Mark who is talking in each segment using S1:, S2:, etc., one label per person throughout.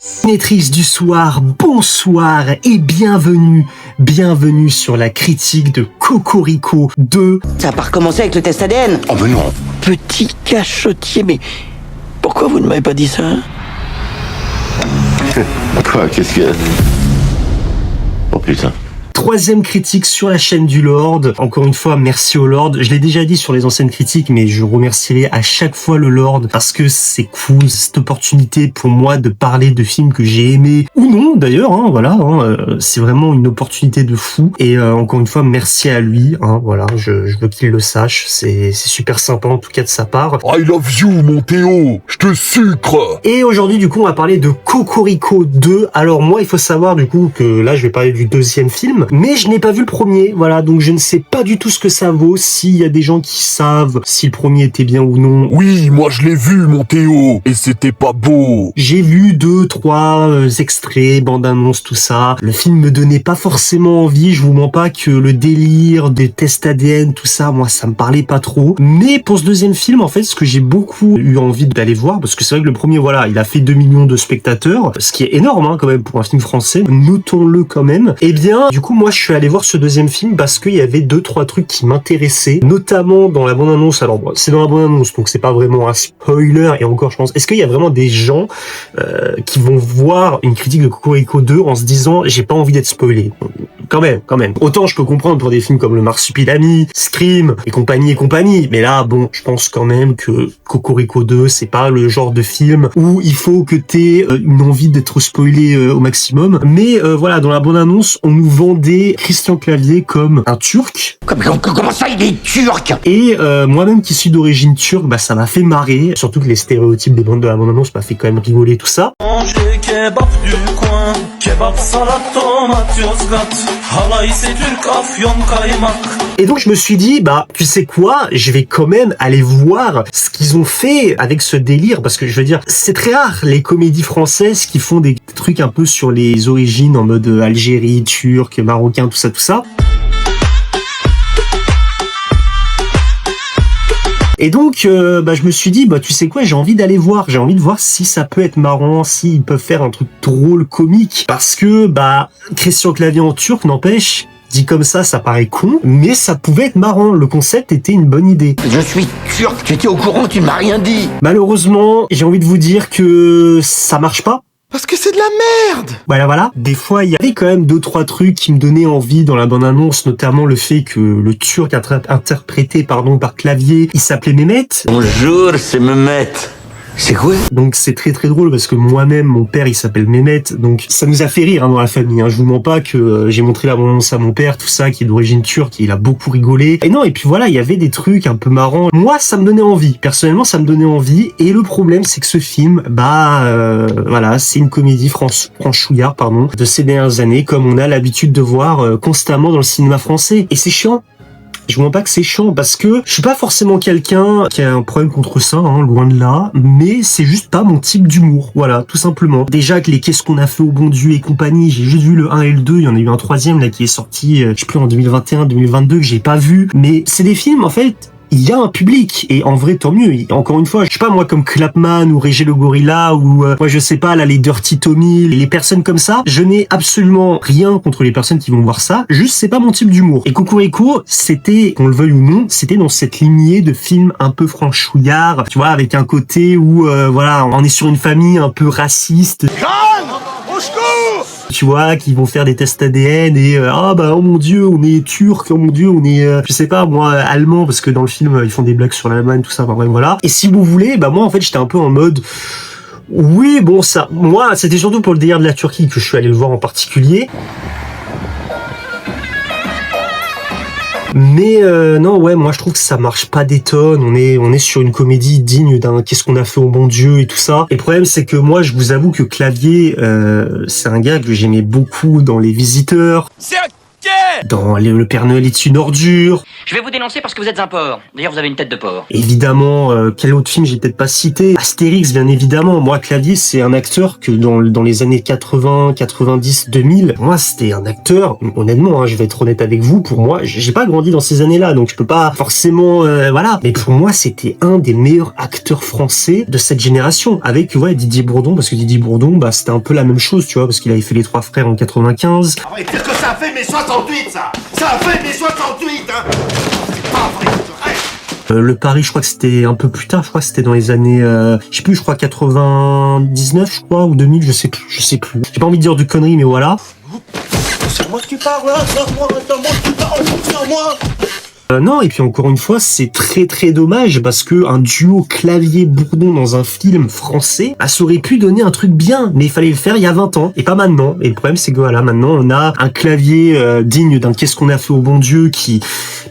S1: Cinétrice du soir, bonsoir et bienvenue sur la critique de Cocorico 2.
S2: Ça a pas recommencé avec le test ADN?
S3: Oh mais non.
S2: Petit cachotier, mais pourquoi vous ne m'avez pas dit ça?
S3: Quoi, qu'est-ce que... Oh putain.
S1: Troisième critique sur la chaîne du Lord. Encore une fois, merci au Lord. Je l'ai déjà dit sur les anciennes critiques, mais je remercierai à chaque fois le Lord parce que c'est cool, cette opportunité pour moi de parler de films que j'ai aimés ou non d'ailleurs. C'est vraiment une opportunité de fou. Et encore une fois, merci à lui. Voilà, je veux qu'il le sache. C'est super sympa en tout cas de sa part.
S3: I love you, mon Théo. Je te sucre.
S1: Et aujourd'hui, du coup, on va parler de Cocorico 2. Alors moi, il faut savoir du coup que là, je vais parler du deuxième film. Mais je n'ai pas vu le premier, voilà, donc je ne sais pas du tout ce que ça vaut, s'il y a des gens qui savent si le premier était bien ou non.
S3: Oui, moi je l'ai vu, mon Théo, et c'était pas beau.
S1: J'ai vu 2-3 extraits, bande-annonce, tout ça. Le film me donnait pas forcément envie, je vous mens pas que le délire des tests ADN, tout ça, moi ça me parlait pas trop. Mais pour ce deuxième film, en fait, ce que j'ai beaucoup eu envie d'aller voir, parce que c'est vrai que le premier, voilà, il a fait 2 millions de spectateurs, ce qui est énorme quand même pour un film français, notons-le quand même. Et bien, du coup, moi je suis allé voir ce deuxième film parce qu'il y avait 2-3 trucs qui m'intéressaient, notamment dans la bande-annonce. Alors bon, c'est dans la bande-annonce, donc c'est pas vraiment un spoiler, et encore je pense, est-ce qu'il y a vraiment des gens qui vont voir une critique de Cocorico 2 en se disant j'ai pas envie d'être spoilé? Quand même. Autant je peux comprendre pour des films comme Le Marsupilami, Scream et compagnie, mais là bon, je pense quand même que Cocorico 2 c'est pas le genre de film où il faut que t'aies une envie d'être spoilé au maximum. Mais voilà, dans la bande-annonce, on nous vendait Christian Clavier comme un Turc.
S2: Comment ça, il est turc?
S1: Et moi-même qui suis d'origine turque, bah ça m'a fait marrer. Surtout que les stéréotypes des bandes de la bande-annonce m'a fait quand même rigoler tout ça.
S4: Manger kebap du coin, kebap salat tomate Yozgat, halay c'est Türk afyon kaymak.
S1: Et donc je me suis dit, bah tu sais quoi, je vais quand même aller voir ce qu'ils ont fait avec ce délire, parce que je veux dire, c'est très rare les comédies françaises qui font des trucs un peu sur les origines en mode Algérie, turc, marocain, tout ça. Et donc, je me suis dit, bah tu sais quoi, j'ai envie d'aller voir, j'ai envie de voir si ça peut être marrant, s'ils peuvent faire un truc drôle, comique, parce que bah Christian Clavier en turc, n'empêche. Dit comme ça paraît con, mais ça pouvait être marrant. Le concept était une bonne idée.
S2: Je suis turc, tu étais au courant, tu ne m'as rien dit.
S1: Malheureusement, j'ai envie de vous dire que ça marche pas.
S3: Parce que c'est de la merde.
S1: Voilà. Des fois, il y avait quand même 2-3 trucs qui me donnaient envie dans la bande-annonce, notamment le fait que le Turc interprété par Clavier, il s'appelait Mehmet.
S2: Bonjour, c'est Mehmet. C'est quoi?
S1: Donc c'est très très drôle parce que moi-même, mon père, il s'appelle Mehmet, donc ça nous a fait rire dans la famille. Je vous mens pas que j'ai montré la bande-annonce à mon père, tout ça, qui est d'origine turque, et il a beaucoup rigolé. Et non, et puis voilà, il y avait des trucs un peu marrants. Moi, ça me donnait envie. Personnellement, ça me donnait envie. Et le problème, c'est que ce film, voilà, c'est une comédie franchouillard, de ces dernières années, comme on a l'habitude de voir constamment dans le cinéma français. Et c'est chiant. Je vous mens pas que c'est chiant parce que je suis pas forcément quelqu'un qui a un problème contre ça, loin de là, mais c'est juste pas mon type d'humour. Voilà, tout simplement. Déjà que les Qu'est-ce qu'on a fait au bon Dieu et compagnie, j'ai juste vu le 1 et le 2, il y en a eu un troisième là qui est sorti, je sais plus en 2021, 2022 que j'ai pas vu, mais c'est des films en fait. Il y a un public, et en vrai tant mieux. Encore une fois, je sais pas moi comme Clapman ou Régé le Gorilla ou moi je sais pas là les Dirty Tommy, les personnes comme ça, je n'ai absolument rien contre les personnes qui vont voir ça, juste c'est pas mon type d'humour. Et Cocorico, c'était, qu'on le veuille ou non, c'était dans cette lignée de films un peu franchouillards, tu vois, avec un côté où voilà, on est sur une famille un peu raciste. Tu vois, qui vont faire des tests ADN et oh mon dieu, on est turc, oh mon dieu, on est je sais pas moi allemand, parce que dans le film ils font des blagues sur l'Allemagne, tout ça, voilà. Et si vous voulez, moi en fait j'étais un peu en mode oui, bon ça, moi c'était surtout pour le délire de la Turquie que je suis allé le voir en particulier. Mais non, ouais, moi je trouve que ça marche pas des tonnes. On est sur une comédie digne d'un Qu'est-ce qu'on a fait au bon Dieu et tout ça. Et le problème c'est que moi je vous avoue que Clavier, c'est un gars que j'aimais beaucoup dans Les Visiteurs.
S4: C'est un
S1: Dans Le Père Noël est une ordure.
S5: Je vais vous dénoncer parce que vous êtes un porc. D'ailleurs, vous avez une tête de porc.
S1: Évidemment, quel autre film j'ai peut-être pas cité? Astérix, bien évidemment. Moi, Clavier, c'est un acteur que dans les années 80, 90, 2000, moi, c'était un acteur, honnêtement, hein, je vais être honnête avec vous, pour moi, j'ai pas grandi dans ces années-là, donc je peux pas forcément, voilà. Mais pour moi, c'était un des meilleurs acteurs français de cette génération, avec, ouais, Didier Bourdon, parce que Didier Bourdon, bah, c'était un peu la même chose, tu vois, parce qu'il avait fait Les Trois Frères en 95.
S6: Ah ouais, qu'est-ce que ça a fait mai 68, ça? Ça a fait mai 68, hein? C'est pas vrai, je rêve.
S1: Le Paris, je crois que c'était un peu plus tard, je crois que c'était dans les années, je sais plus, je crois 99, je crois, ou 2000, je sais plus. J'ai pas envie de dire de conneries, mais voilà.
S6: C'est moi que tu parles, là, c'est moi que tu parles, c'est moi.
S1: Non, et puis encore une fois, c'est très très dommage parce que un duo Clavier-Bourdon dans un film français, bah, ça aurait pu donner un truc bien, mais il fallait le faire il y a 20 ans, et pas maintenant. Et le problème, c'est que voilà, maintenant, on a un Clavier digne d'un Qu'est-ce qu'on a fait au bon Dieu qui,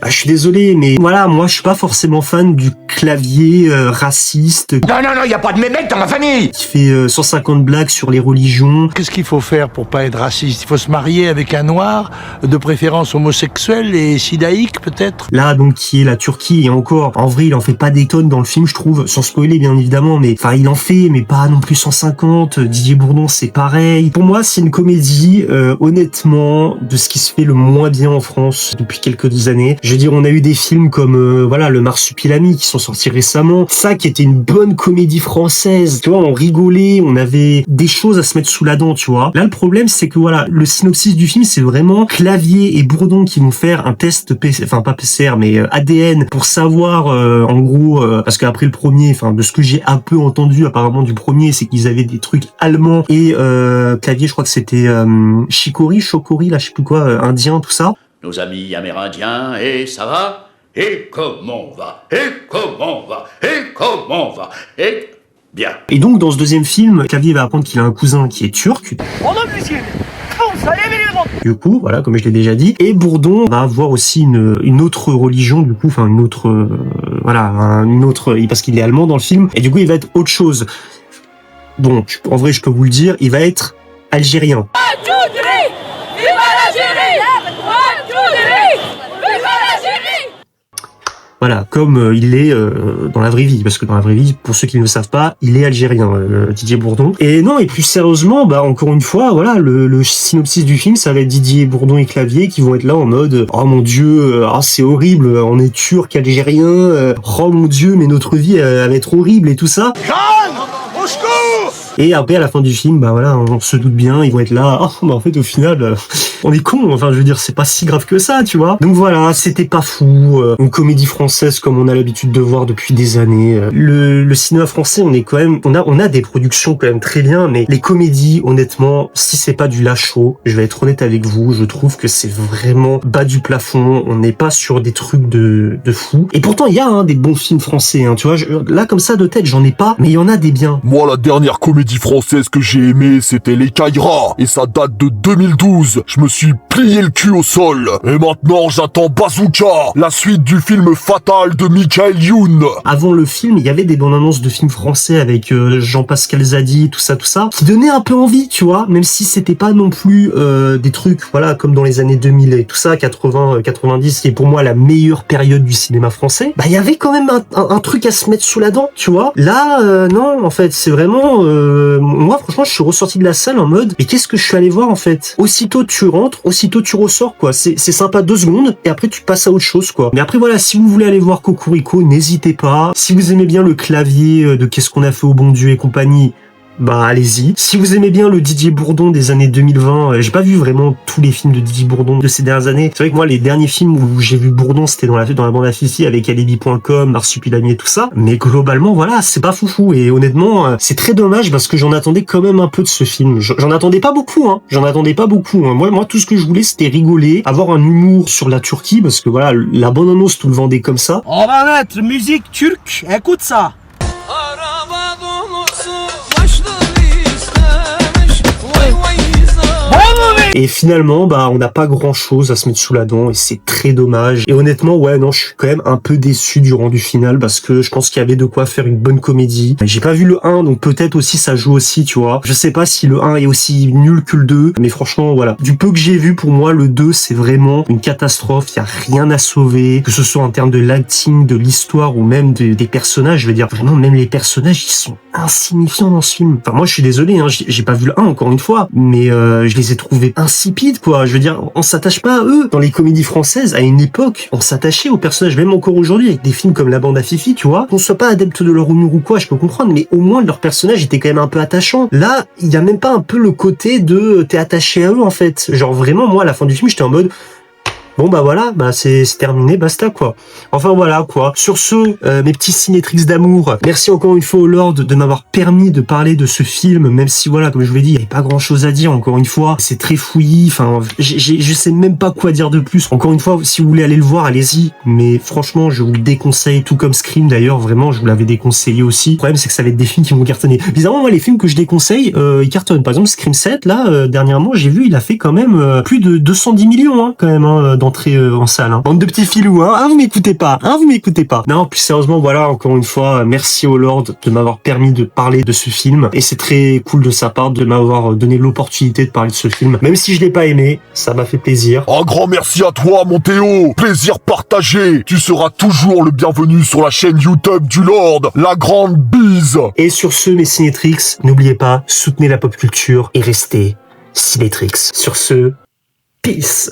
S1: bah, je suis désolé, mais voilà, moi, je suis pas forcément fan du Clavier raciste.
S2: Non, y a pas de mémec dans ma famille.
S1: Qui fait 150 blagues sur les religions.
S7: Qu'est-ce qu'il faut faire pour pas être raciste? Il faut se marier avec un noir, de préférence homosexuel et sidaïque, peut-être?
S1: Là, donc, qui est la Turquie, et encore, en vrai, il en fait pas des tonnes dans le film, je trouve, sans spoiler, bien évidemment, mais, enfin, il en fait, mais pas non plus 150, Didier Bourdon, c'est pareil. Pour moi, c'est une comédie, honnêtement, de ce qui se fait le moins bien en France depuis quelques années. Je veux dire, on a eu des films comme, voilà, Le Marsupilami, qui sont sortis récemment. Ça, qui était une bonne comédie française. Tu vois, on rigolait, on avait des choses à se mettre sous la dent, tu vois. Là, le problème, c'est que voilà, le synopsis du film, c'est vraiment Clavier et Bourdon qui vont faire un test PC, enfin, pas PCR, mais ADN pour savoir en gros parce qu'après le premier, enfin de ce que j'ai un peu entendu apparemment du premier, c'est qu'ils avaient des trucs allemands et Clavier, je crois que c'était Chokori, là je sais plus quoi, indien, tout ça.
S8: Nos amis amérindiens, et ça va? Et comment on va? Et comment on va? Et comment on va? Et bien.
S1: Et donc dans ce deuxième film, Clavier va apprendre qu'il a un cousin qui est turc. Du coup, voilà, comme je l'ai déjà dit. Et Bourdon va avoir aussi une autre religion, du coup, enfin une autre, parce qu'il est allemand dans le film. Et du coup, il va être autre chose. Bon, en vrai, je peux vous le dire, il va être algérien. Voilà, comme il est dans la vraie vie, parce que dans la vraie vie, pour ceux qui ne le savent pas, il est algérien, Didier Bourdon. Et non, et plus sérieusement, bah encore une fois, voilà, le synopsis du film, ça va être Didier Bourdon et Clavier qui vont être là en mode oh mon Dieu, c'est horrible, on est turc, algérien, oh mon Dieu, mais notre vie elle va être horrible et tout ça. Et après, à la fin du film, bah voilà, on se doute bien, ils vont être là. Oh, bah en fait, au final, on est con. Enfin, je veux dire, c'est pas si grave que ça, tu vois. Donc voilà, c'était pas fou. Une comédie française comme on a l'habitude de voir depuis des années. Le cinéma français, on est quand même, on a des productions quand même très bien, mais les comédies, honnêtement, si c'est pas du Lachaud, je vais être honnête avec vous, je trouve que c'est vraiment bas du plafond. On n'est pas sur des trucs de fou. Et pourtant, il y a des bons films français. Tu vois, là comme ça de tête, j'en ai pas, mais il y en a des biens.
S3: Moi, la dernière comédie française que j'ai aimée, c'était Les Caïras, et ça date de 2012. Je me suis plié le cul au sol, et maintenant j'attends Bazooka, la suite du film Fatal de Michael Youn.
S1: Avant le film, il y avait des bandes annonces de films français avec Jean-Pascal Zadi, tout ça, qui donnaient un peu envie, tu vois, même si c'était pas non plus des trucs, voilà, comme dans les années 2000 et tout ça, 80, 90, qui est pour moi la meilleure période du cinéma français. Bah, il y avait quand même un truc à se mettre sous la dent, tu vois. Là, non, en fait, c'est vraiment moi franchement je suis ressorti de la salle en mode mais qu'est-ce que je suis allé voir en fait. Aussitôt tu rentres, aussitôt tu ressors quoi. C'est sympa 2 secondes et après tu passes à autre chose quoi. Mais après voilà, si vous voulez aller voir Cocorico, n'hésitez pas. Si vous aimez bien le Clavier de Qu'est-ce qu'on a fait au bon Dieu et compagnie, bah allez-y. Si vous aimez bien le Didier Bourdon des années 2020, j'ai pas vu vraiment tous les films de Didier Bourdon de ces dernières années. C'est vrai que moi les derniers films où j'ai vu Bourdon c'était dans la bande à Fifi avec alibi.com, Marsupilami et tout ça. Mais globalement voilà, c'est pas foufou et honnêtement c'est très dommage parce que j'en attendais quand même un peu de ce film. J'en attendais pas beaucoup Moi tout ce que je voulais c'était rigoler, avoir un humour sur la Turquie parce que voilà, la bande annonce tout le vendait comme ça.
S9: On va mettre musique turque, écoute ça.
S1: Et finalement, bah, on n'a pas grand chose à se mettre sous la dent et c'est très dommage. Et honnêtement, ouais, non, je suis quand même un peu déçu du rendu final parce que je pense qu'il y avait de quoi faire une bonne comédie. J'ai pas vu le 1, donc peut-être aussi ça joue aussi, tu vois. Je sais pas si le 1 est aussi nul que le 2, mais franchement, voilà. Du peu que j'ai vu, pour moi, le 2, c'est vraiment une catastrophe. Il y a rien à sauver, que ce soit en termes de l'acting, de l'histoire ou même des personnages. Je veux dire, vraiment, même les personnages, ils sont insignifiants dans ce film. Enfin, moi, je suis désolé, hein, j'ai pas vu le 1, encore une fois, mais je les ai trouvés insipides, quoi. Je veux dire, on s'attache pas à eux. Dans les comédies françaises, à une époque, on s'attachait aux personnages, même encore aujourd'hui, avec des films comme La Bande à Fifi, tu vois. Qu'on soit pas adepte de leur humour ou quoi, je peux comprendre, mais au moins, leurs personnages étaient quand même un peu attachants. Là, il y a même pas un peu le côté de t'es attaché à eux, en fait. Genre, vraiment, moi, à la fin du film, j'étais en mode... Bon bah voilà, bah c'est terminé, basta quoi. Enfin voilà quoi. Sur ce, mes petits cinétrix d'amour, merci encore une fois au Lord de m'avoir permis de parler de ce film, même si voilà, comme je vous l'ai dit, il n'y avait pas grand chose à dire, encore une fois, c'est très fouillis, enfin, je sais même pas quoi dire de plus. Encore une fois, si vous voulez aller le voir, allez-y, mais franchement, je vous le déconseille, tout comme Scream d'ailleurs, vraiment, je vous l'avais déconseillé aussi. Le problème, c'est que ça va être des films qui vont cartonner. Bizarrement, moi, les films que je déconseille, ils cartonnent. Par exemple, Scream 7, là, dernièrement, j'ai vu, il a fait quand même plus de 210 millions, hein, quand même, hein, d'entrée en salle. Hein. Bande de petits filous, hein. Vous m'écoutez pas. Vous m'écoutez pas. Non, plus sérieusement, voilà, encore une fois, merci au Lord de m'avoir permis de parler de ce film. Et c'est très cool de sa part de m'avoir donné l'opportunité de parler de ce film. Même si je l'ai pas aimé, ça m'a fait plaisir.
S3: Un grand merci à toi, mon Théo. Plaisir partagé. Tu seras toujours le bienvenu sur la chaîne YouTube du Lord. La grande bise.
S1: Et sur ce, mes Cinétrix, n'oubliez pas, soutenez la pop culture et restez Cinétrix. Sur ce, peace.